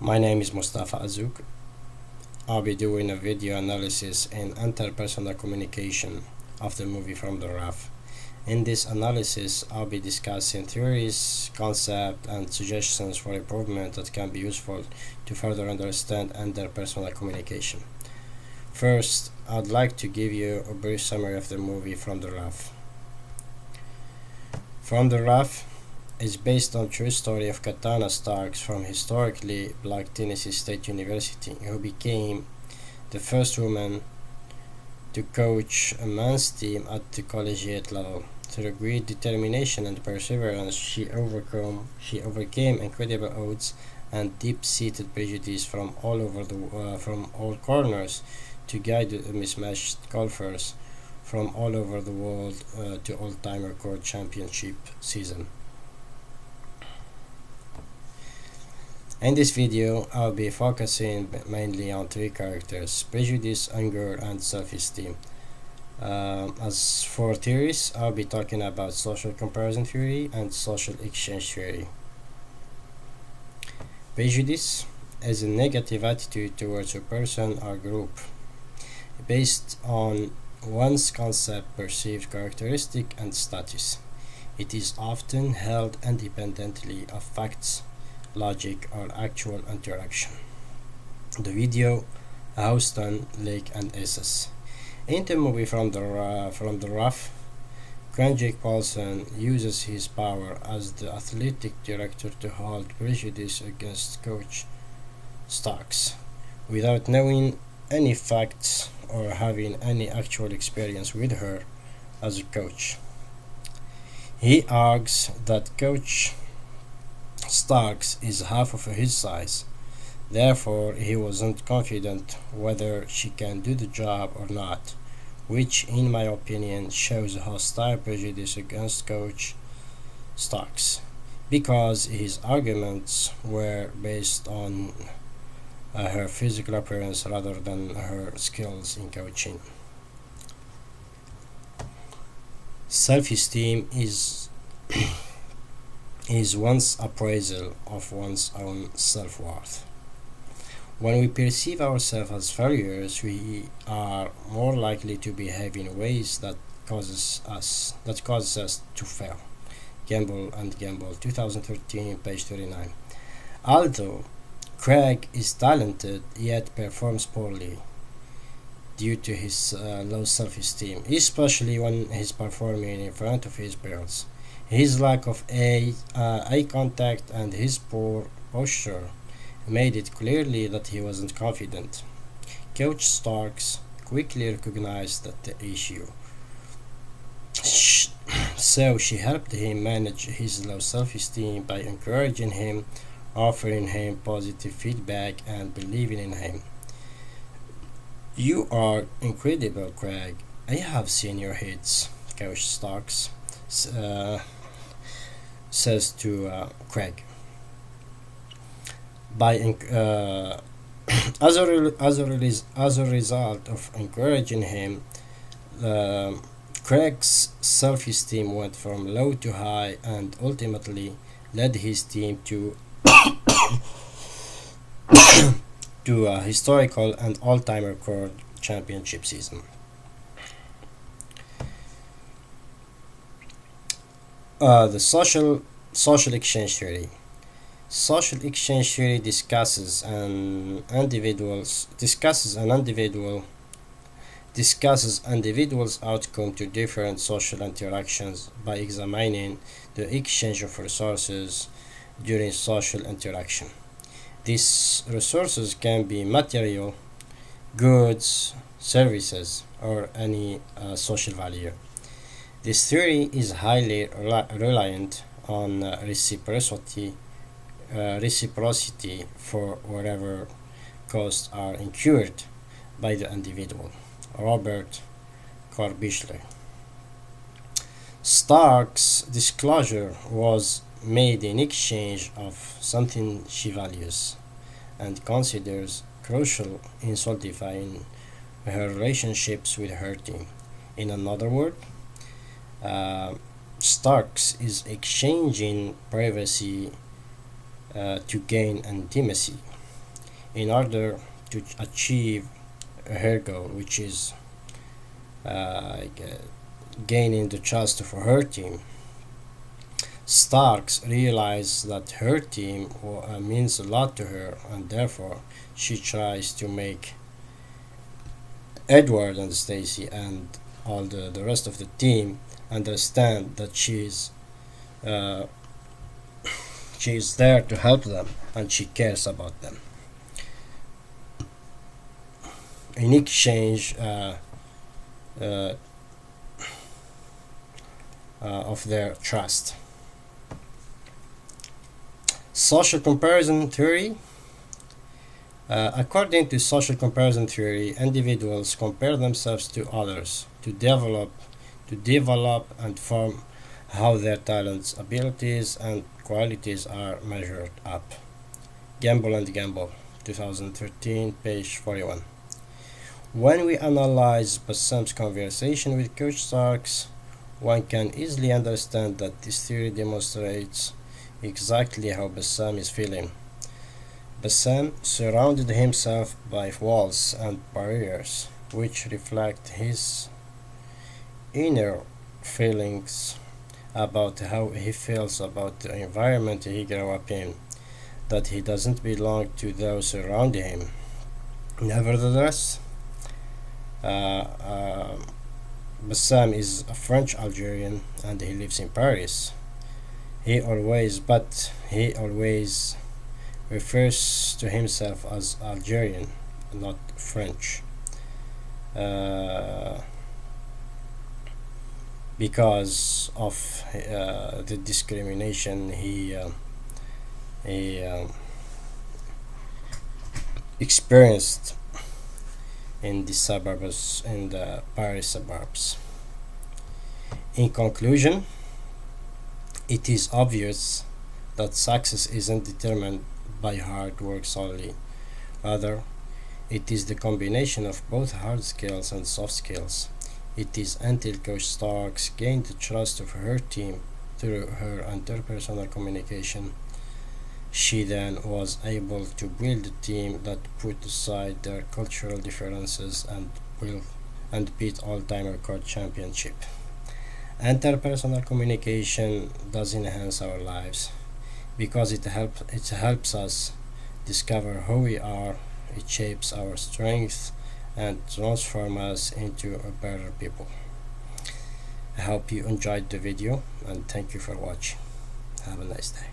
My name is Mustafa Azouk. I'll be doing a video analysis in interpersonal communication of the movie From the Rough. In this analysis, I'll be discussing theories, concepts, and suggestions for improvement that can be useful to further understand interpersonal communication. First, I'd like to give you a brief summary of the movie From the Rough. From the Rough is based on true story of Katana Starks from historically black Tennessee State University, who became the first woman to coach a men's team at the collegiate level. Through great determination and perseverance, she overcame incredible odds and deep-seated prejudice from all corners to guide mismatched golfers from all over the world to all-time record championship season. In this video, I'll be focusing mainly on three characters: prejudice, anger, and self-esteem. As for theories, I'll be talking about social comparison theory and social exchange theory. Prejudice is a negative attitude towards a person or group based on one's concept, perceived characteristic, and status. It is often held independently of facts, logic, or actual interaction. The video: Houston, Lake, and Essex. In the movie From the Rough, Kendrick Paulson uses his power as the athletic director to hold prejudice against Coach Starks without knowing any facts or having any actual experience with her as a coach. He argues that Coach Starks is half of his size, therefore he wasn't confident whether she can do the job or not, which in my opinion shows a hostile prejudice against Coach Starks, because his arguments were based on her physical appearance rather than her skills in coaching. Self-esteem is one's appraisal of one's own self-worth. When we perceive ourselves as failures, we are more likely to behave in ways that causes us to fail. Gamble and Gamble, 2013, page 39. Although Craig is talented, yet performs poorly due to his low self-esteem, especially when he's performing in front of his peers. His lack of eye contact and his poor posture made it clearly that he wasn't confident. Coach Starks quickly recognized the issue, so she helped him manage his low self-esteem by encouraging him, offering him positive feedback, and believing in him. "You are incredible, Craig. I have seen your hits," Coach Starks says to Craig. As a result of encouraging him, Craig's self-esteem went from low to high and ultimately led his team to to a historical and all-time record championship season. The social exchange theory. Social exchange theory discusses an individual's outcome to different social interactions by examining the exchange of resources during social interaction. These resources can be material, goods, services, or any social value. This theory is highly reliant on reciprocity for whatever costs are incurred by the individual. Robert Corbusier. Stark's disclosure was made in exchange of something she values and considers crucial in solidifying her relationships with her team. In another word, Starks is exchanging privacy to gain intimacy. in order to achieve her goal, which is gaining the trust of her team. Starks realizes that her team means a lot to her, and therefore she tries to make Edward and Stacy and all the rest of the team understand that uh, she's there to help them and she cares about them. In exchange of their trust. Social comparison theory. According to social comparison theory, individuals compare themselves to others to develop and form how their talents, abilities, and qualities are measured up. Gamble and Gamble, 2013, page 41. When we analyze Bassam's conversation with Coach Starks, one can easily understand that this theory demonstrates exactly how Bassam is feeling. Bassam surrounded himself by walls and barriers which reflect his inner feelings about how he feels about the environment he grew up in, that he doesn't belong to those around him. Nevertheless, Bassam is a French Algerian and he lives in Paris. He always refers to himself as Algerian, not French, because of the discrimination he experienced in the Paris suburbs. In conclusion, it is obvious that success isn't determined by hard work solely. Rather, it is the combination of both hard skills and soft skills. It is until Coach Starks gained the trust of her team through her interpersonal communication, she then was able to build a team that put aside their cultural differences and beat all-time record championship. Interpersonal communication does enhance our lives because it helps us discover who we are. It shapes our strengths and transforms us into a better people. I hope you enjoyed the video and thank you for watching. Have a nice day.